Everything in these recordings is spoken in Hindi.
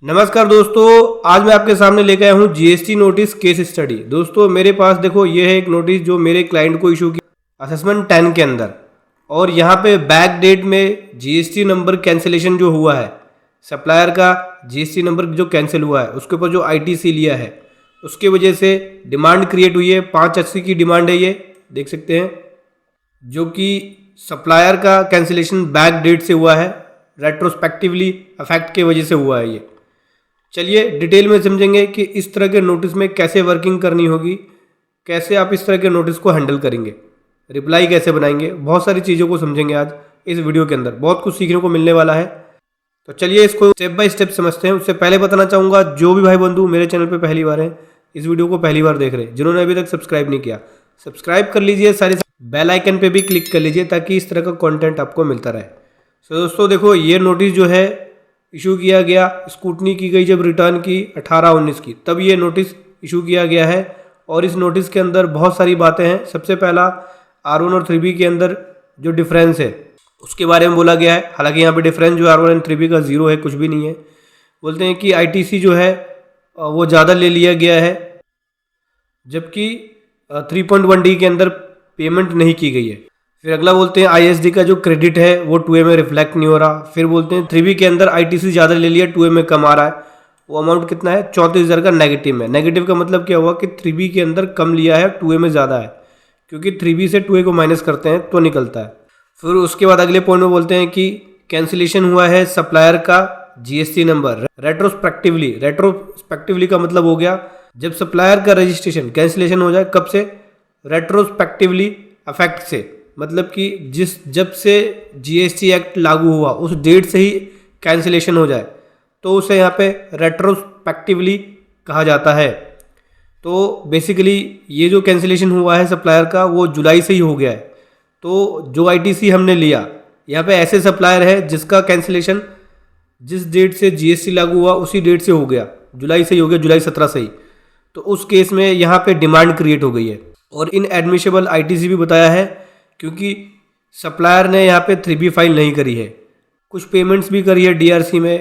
नमस्कार दोस्तों, आज मैं आपके सामने लेकर आया हूँ जीएसटी नोटिस केस स्टडी। दोस्तों मेरे पास देखो, ये है एक नोटिस जो मेरे क्लाइंट को इशू किया असेसमेंट 10 के अंदर। और यहाँ पे बैक डेट में जीएसटी नंबर कैंसिलेशन जो हुआ है, सप्लायर का जीएसटी नंबर जो कैंसिल हुआ है उसके ऊपर जो आईटीसी लिया है उसके वजह से डिमांड क्रिएट हुई है। 580 की डिमांड है, ये देख सकते हैं, जो कि सप्लायर का कैंसिलेशन बैक डेट से हुआ है, रेट्रोस्पेक्टिवली अफेक्ट के वजह से हुआ है। ये चलिए डिटेल में समझेंगे कि इस तरह के नोटिस में कैसे वर्किंग करनी होगी, कैसे आप इस तरह के नोटिस को हैंडल करेंगे, रिप्लाई कैसे बनाएंगे, बहुत सारी चीज़ों को समझेंगे आज इस वीडियो के अंदर। बहुत कुछ सीखने को मिलने वाला है, तो चलिए इसको स्टेप बाय स्टेप समझते हैं। उससे पहले बताना चाहूँगा, जो भी भाई बंधु मेरे चैनल पर पहली बार हैं, इस वीडियो को पहली बार देख रहे हैं, जिन्होंने अभी तक सब्सक्राइब नहीं किया, सब्सक्राइब कर लीजिए, सारे बेल आइकन पे भी क्लिक कर लीजिए ताकि इस तरह का कंटेंट आपको मिलता रहे। तो दोस्तों देखो, ये नोटिस जो है इशू किया गया, स्कूटनी की गई जब रिटर्न की 18-19 की, तब ये नोटिस इशू किया गया है। और इस नोटिस के अंदर बहुत सारी बातें हैं। सबसे पहला R1 और 3B के अंदर जो डिफरेंस है उसके बारे में बोला गया है। हालांकि यहाँ पे डिफरेंस जो R1 और 3B का 0 है, कुछ भी नहीं है। बोलते हैं कि आईटीसी जो है वो ज़्यादा ले लिया गया है, जबकि 3.1D के अंदर पेमेंट नहीं की गई है। फिर अगला बोलते हैं आईएसडी का जो क्रेडिट है वो 2A में रिफ्लेक्ट नहीं हो रहा। फिर बोलते हैं 3B के अंदर आईटीसी ज़्यादा ले लिया, 2A में कम आ रहा है। वो अमाउंट कितना है? 34,000 का नेगेटिव में। नेगेटिव का मतलब क्या हुआ कि 3B के अंदर कम लिया है, 2A में ज़्यादा है, क्योंकि 3B से 2A को माइनस करते हैं तो निकलता है। फिर उसके बाद अगले पॉइंट में बोलते हैं कि कैंसिलेशन हुआ है सप्लायर का जीएसटी नंबर रेट्रोस्पेक्टिवली। रेट्रोस्पेक्टिवली का मतलब हो गया जब सप्लायर का रजिस्ट्रेशन कैंसिलेशन हो जाए, कब से? रेट्रोस्पेक्टिवली अफेक्ट से, मतलब कि जब से जीएसटी एक्ट लागू हुआ उस डेट से ही कैंसिलेशन हो जाए तो उसे यहाँ पे रेट्रोस्पेक्टिवली कहा जाता है। तो बेसिकली ये जो कैंसिलेशन हुआ है सप्लायर का वो जुलाई से ही हो गया है। तो जो आईटीसी हमने लिया, यहाँ पे ऐसे सप्लायर है जिसका कैंसिलेशन जिस डेट से जीएसटी लागू हुआ उसी डेट से हो गया, जुलाई से ही हो गया, जुलाई 17 से ही। तो उस केस में यहाँ पे डिमांड क्रिएट हो गई है और इनएडमिसिबल आईटीसी भी बताया है, क्योंकि सप्लायर ने यहाँ पे 3B फाइल नहीं करी है, कुछ पेमेंट्स भी करी है डीआरसी में।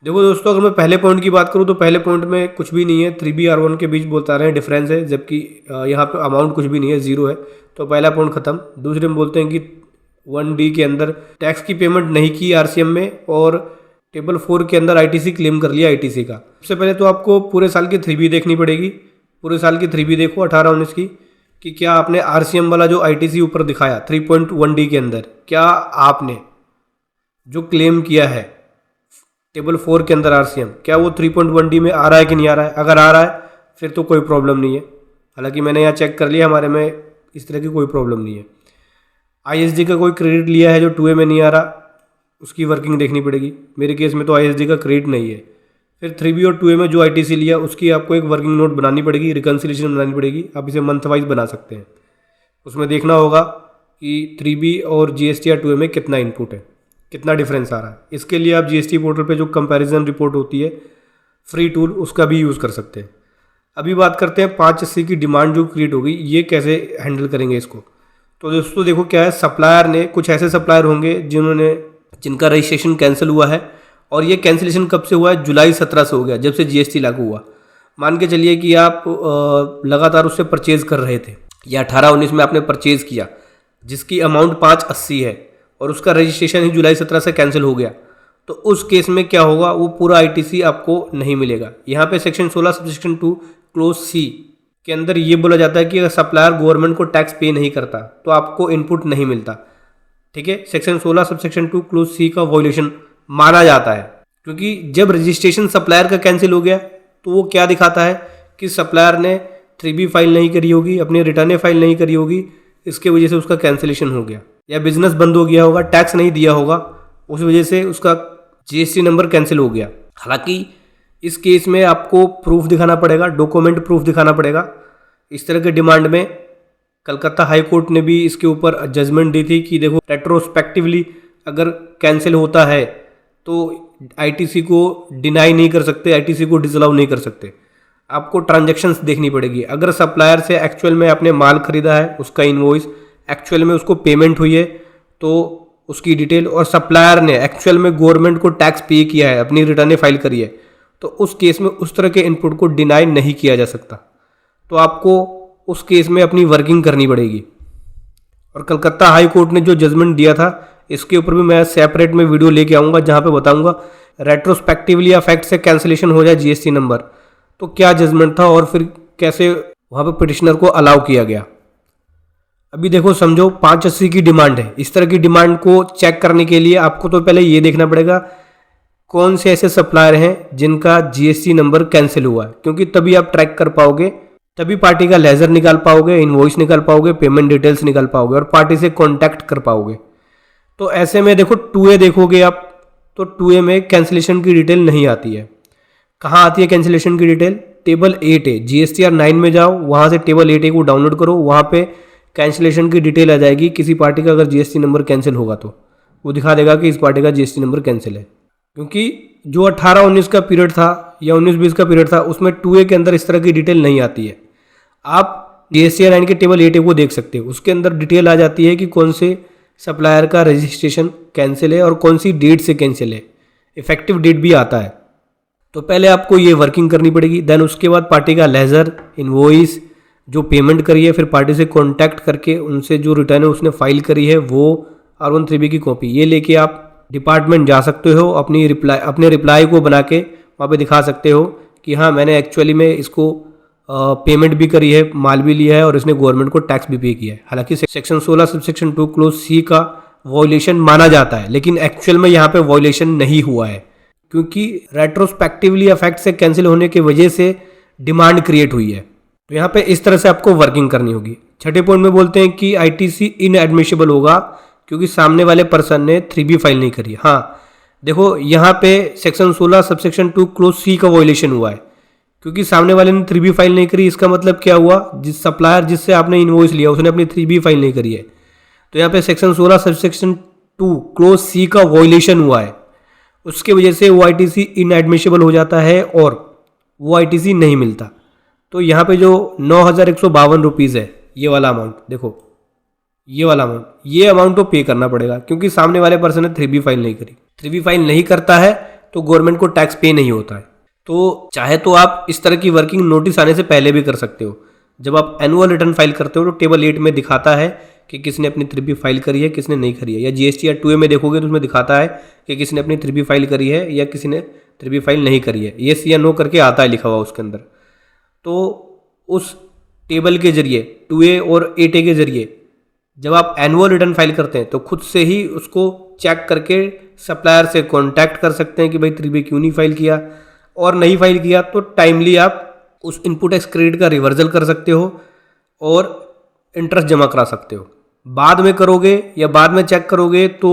देखो दोस्तों, अगर मैं पहले पॉइंट की बात करूँ तो पहले पॉइंट में कुछ भी नहीं है, 3B R1 के बीच बोलता रहे हैं डिफरेंस है, जबकि यहाँ पे अमाउंट कुछ भी नहीं है, 0 है। तो पहला पॉइंट खत्म। दूसरे में बोलते हैं कि 1D के अंदर टैक्स की पेमेंट नहीं की आरसीएम में, और टेबल 4 के अंदर आईटीसी क्लेम कर लिया आईटीसी का। सबसे पहले तो आपको पूरे साल की 3B देखनी पड़ेगी। पूरे साल की 3B देखो 18-19 की, कि क्या आपने आरसीएम वाला जो आईटीसी ऊपर दिखाया 3.1D के अंदर, क्या आपने जो क्लेम किया है टेबल 4 के अंदर आरसीएम, क्या वो 3.1D में आ रहा है कि नहीं आ रहा है? अगर आ रहा है फिर तो कोई प्रॉब्लम नहीं है। हालांकि मैंने यहाँ चेक कर लिया, हमारे में इस तरह की कोई प्रॉब्लम नहीं है। आईएसडी का कोई क्रेडिट लिया है जो 2A में नहीं आ रहा, उसकी वर्किंग देखनी पड़ेगी। मेरे केस में तो आईएसडी का क्रेडिट नहीं है। फिर 3B और 2A में जो आईटीसी लिया उसकी आपको एक वर्किंग नोट बनानी पड़ेगी, रिकन्सिलेशन बनानी पड़ेगी। आप इसे मंथ वाइज बना सकते हैं। उसमें देखना होगा कि 3B और जीएसटी या 2A में कितना इनपुट है, कितना डिफरेंस आ रहा है। इसके लिए आप जीएसटी पोर्टल पे जो कंपैरिजन रिपोर्ट होती है, फ्री टूल, उसका भी यूज़ कर सकते हैं। अभी बात करते हैं 580 की डिमांड जो क्रिएट हो गई, ये कैसे हैंडल करेंगे इसको। तो दोस्तों देखो क्या है, सप्लायर ने, कुछ ऐसे सप्लायर होंगे जिनका रजिस्ट्रेशन कैंसिल हुआ है, और ये कैंसिलेशन कब से हुआ है? जुलाई 17 से हो गया, जब से जीएसटी लागू हुआ। मान के चलिए कि आप लगातार उससे परचेज कर रहे थे, या 18-19 में आपने परचेज किया जिसकी अमाउंट 580 है, और उसका रजिस्ट्रेशन ही जुलाई 17 से कैंसिल हो गया। तो उस केस में क्या होगा? वो पूरा आईटीसी आपको नहीं मिलेगा। यहाँ पे सेक्शन 16 सबसेक्शन 2 क्लोज C के अंदर ये बोला जाता है कि अगर सप्लायर गवर्नमेंट को टैक्स पे नहीं करता तो आपको इनपुट नहीं मिलता। ठीक है, सेक्शन 16 सबसेक्शन 2 क्लोज C का वॉल्यूशन माना जाता है, क्योंकि जब रजिस्ट्रेशन सप्लायर का कैंसिल हो गया तो वो क्या दिखाता है कि सप्लायर ने 3B फाइल नहीं करी होगी, अपनी रिटर्न फाइल नहीं करी होगी, इसके वजह से उसका कैंसिलेशन हो गया, या बिजनेस बंद हो गया होगा, टैक्स नहीं दिया होगा, उस वजह से उसका जीएसटी नंबर कैंसिल हो गया। हालांकि इस केस में आपको प्रूफ दिखाना पड़ेगा, डॉक्यूमेंट प्रूफ दिखाना पड़ेगा। इस तरह के डिमांड में कलकत्ता हाई कोर्ट ने भी इसके ऊपर जजमेंट दी थी कि देखो, रेट्रोस्पेक्टिवली अगर कैंसिल होता है तो आईटीसी को डिनाई नहीं कर सकते, आईटीसी को डिसअलाउ नहीं कर सकते। आपको ट्रांजैक्शंस देखनी पड़ेगी। अगर सप्लायर से एक्चुअल में आपने माल खरीदा है, उसका इनवॉइस एक्चुअल में उसको पेमेंट हुई है, तो उसकी डिटेल, और सप्लायर ने एक्चुअल में गवर्नमेंट को टैक्स पे किया है, अपनी रिटर्न फाइल करी है, तो उस केस में उस तरह के इनपुट को डिनाई नहीं किया जा सकता। तो आपको उस केस में अपनी वर्किंग करनी पड़ेगी। और कलकत्ता हाई कोर्ट ने जो जजमेंट दिया था, इसके ऊपर भी मैं सेपरेट में वीडियो लेके आऊँगा, जहाँ पे बताऊँगा रेट्रोस्पेक्टिवली अफेक्ट से कैंसिलेशन हो जाए जीएसटी नंबर, तो क्या जजमेंट था और फिर कैसे वहाँ पे पिटिशनर को अलाउ किया गया। अभी देखो समझो 580 की डिमांड है। इस तरह की डिमांड को चेक करने के लिए आपको तो पहले ये देखना पड़ेगा कौन से ऐसे सप्लायर हैं जिनका जीएसटी नंबर कैंसिल हुआ है, क्योंकि तभी आप ट्रैक कर पाओगे, तभी पार्टी का लेजर निकाल पाओगे, इनवॉइस निकाल पाओगे, पेमेंट डिटेल्स निकाल पाओगे और पार्टी से कॉन्टैक्ट कर पाओगे। तो ऐसे में देखो 2A देखोगे आप, तो 2A में कैंसिलेशन की डिटेल नहीं आती है। कहाँ आती है कैंसिलेशन की डिटेल? टेबल 8A, GSTR 9 में जाओ, वहाँ से टेबल 8A को डाउनलोड करो, वहाँ पे कैंसिलेशन की डिटेल आ जाएगी। किसी पार्टी का अगर जीएसटी नंबर कैंसिल होगा तो वो दिखा देगा कि इस पार्टी का जीएसटी नंबर कैंसिल है। क्योंकि जो 18-19 का पीरियड था या 19-20 का पीरियड था, उसमें 2A के अंदर इस तरह की डिटेल नहीं आती है। आप GSTR 9 के टेबल 8A को देख सकते हो, उसके अंदर डिटेल आ जाती है कि कौन से सप्लायर का रजिस्ट्रेशन कैंसिल है और कौन सी डेट से कैंसिल है, इफेक्टिव डेट भी आता है। तो पहले आपको ये वर्किंग करनी पड़ेगी, देन उसके बाद पार्टी का लेजर, इनवॉइस, जो पेमेंट करी है, फिर पार्टी से कांटेक्ट करके उनसे जो रिटर्न है उसने फाइल करी है वो R133B की कॉपी, ये लेके आप डिपार्टमेंट जा सकते हो। अपने रिप्लाई को बना के वहाँ पे दिखा सकते हो कि हाँ मैंने एक्चुअली में इसको पेमेंट भी करी है, माल भी लिया है और इसने गवर्नमेंट को टैक्स भी पे किया है। हालांकि सेक्शन 16 सबसेक्शन 2 क्लोज C का वॉयलेशन माना जाता है, लेकिन एक्चुअल में यहाँ पे वॉयलेशन नहीं हुआ है, क्योंकि रेट्रोस्पेक्टिवली अफेक्ट से कैंसिल होने की वजह से डिमांड क्रिएट हुई है। तो यहाँ पे इस तरह से आपको वर्किंग करनी होगी। छठे पॉइंट में बोलते हैं कि ITC इनएडमिसिबल होगा क्योंकि सामने वाले पर्सन ने 3B फाइल नहीं करी। हाँ देखो यहाँ पे सेक्शन 16 सबसेक्शन 2 क्लोज C का वॉयलेशन हुआ है, क्योंकि सामने वाले ने 3B फाइल नहीं करी। इसका मतलब क्या हुआ, जिस सप्लायर जिससे आपने इनवॉइस लिया उसने अपनी 3B फाइल नहीं करी है, तो यहाँ पे सेक्शन 16 सबसेक्शन 2 क्लोज C का वॉयलेशन हुआ है। उसके वजह से वो ITC इनएडमिसिबल हो जाता है और वो ITC नहीं मिलता। तो यहाँ पे जो 9,152 रुपीज़ है, ये वाला अमाउंट देखो, ये वाला अमाउंट, ये अमाउंट तो पे करना पड़ेगा, क्योंकि सामने वाले पर्सन ने 3B फाइल नहीं करी। 3B फाइल नहीं करता है तो गवर्नमेंट को टैक्स पे नहीं होता है। तो चाहे तो आप इस तरह की वर्किंग नोटिस आने से पहले भी कर सकते हो। जब आप एनुअल रिटर्न फाइल करते हो तो टेबल 8 में दिखाता है कि किसने अपनी 3B फाइल करी है, किसने नहीं करी है। या GSTR 2A में देखोगे तो उसमें दिखाता है कि किसने अपनी 3B फाइल करी है या किसी ने 3B फाइल नहीं करी है। येस या नो करके आता है लिखा हुआ उसके अंदर। तो उस टेबल के जरिए 2A और 8A के जरिए जब आप एनुअल रिटर्न फाइल करते हैं तो खुद से ही उसको चेक करके सप्लायर से कांटेक्ट कर सकते हैं कि भाई 3B क्यों नहीं फाइल किया, और नहीं फाइल किया तो टाइमली आप उस इनपुट टैक्स क्रेडिट का रिवर्सल कर सकते हो और इंटरेस्ट जमा करा सकते हो। बाद में करोगे या बाद में चेक करोगे तो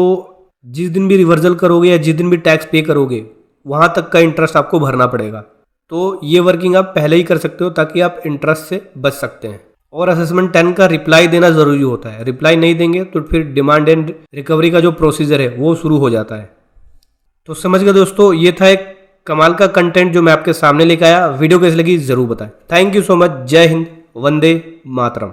जिस दिन भी रिवर्सल करोगे या जिस दिन भी टैक्स पे करोगे वहाँ तक का इंटरेस्ट आपको भरना पड़ेगा। तो ये वर्किंग आप पहले ही कर सकते हो ताकि आप इंटरेस्ट से बच सकते हैं। और असेसमेंट 10 का रिप्लाई देना ज़रूरी होता है। रिप्लाई नहीं देंगे तो फिर डिमांड एंड रिकवरी का जो प्रोसीजर है वो शुरू हो जाता है। तो समझ गए दोस्तों, ये था एक कमाल का कंटेंट जो मैं आपके सामने लेकर आया। वीडियो कैसी लगी ज़रूर बताएं। Thank you so much. जय हिंद, वंदे मातरम।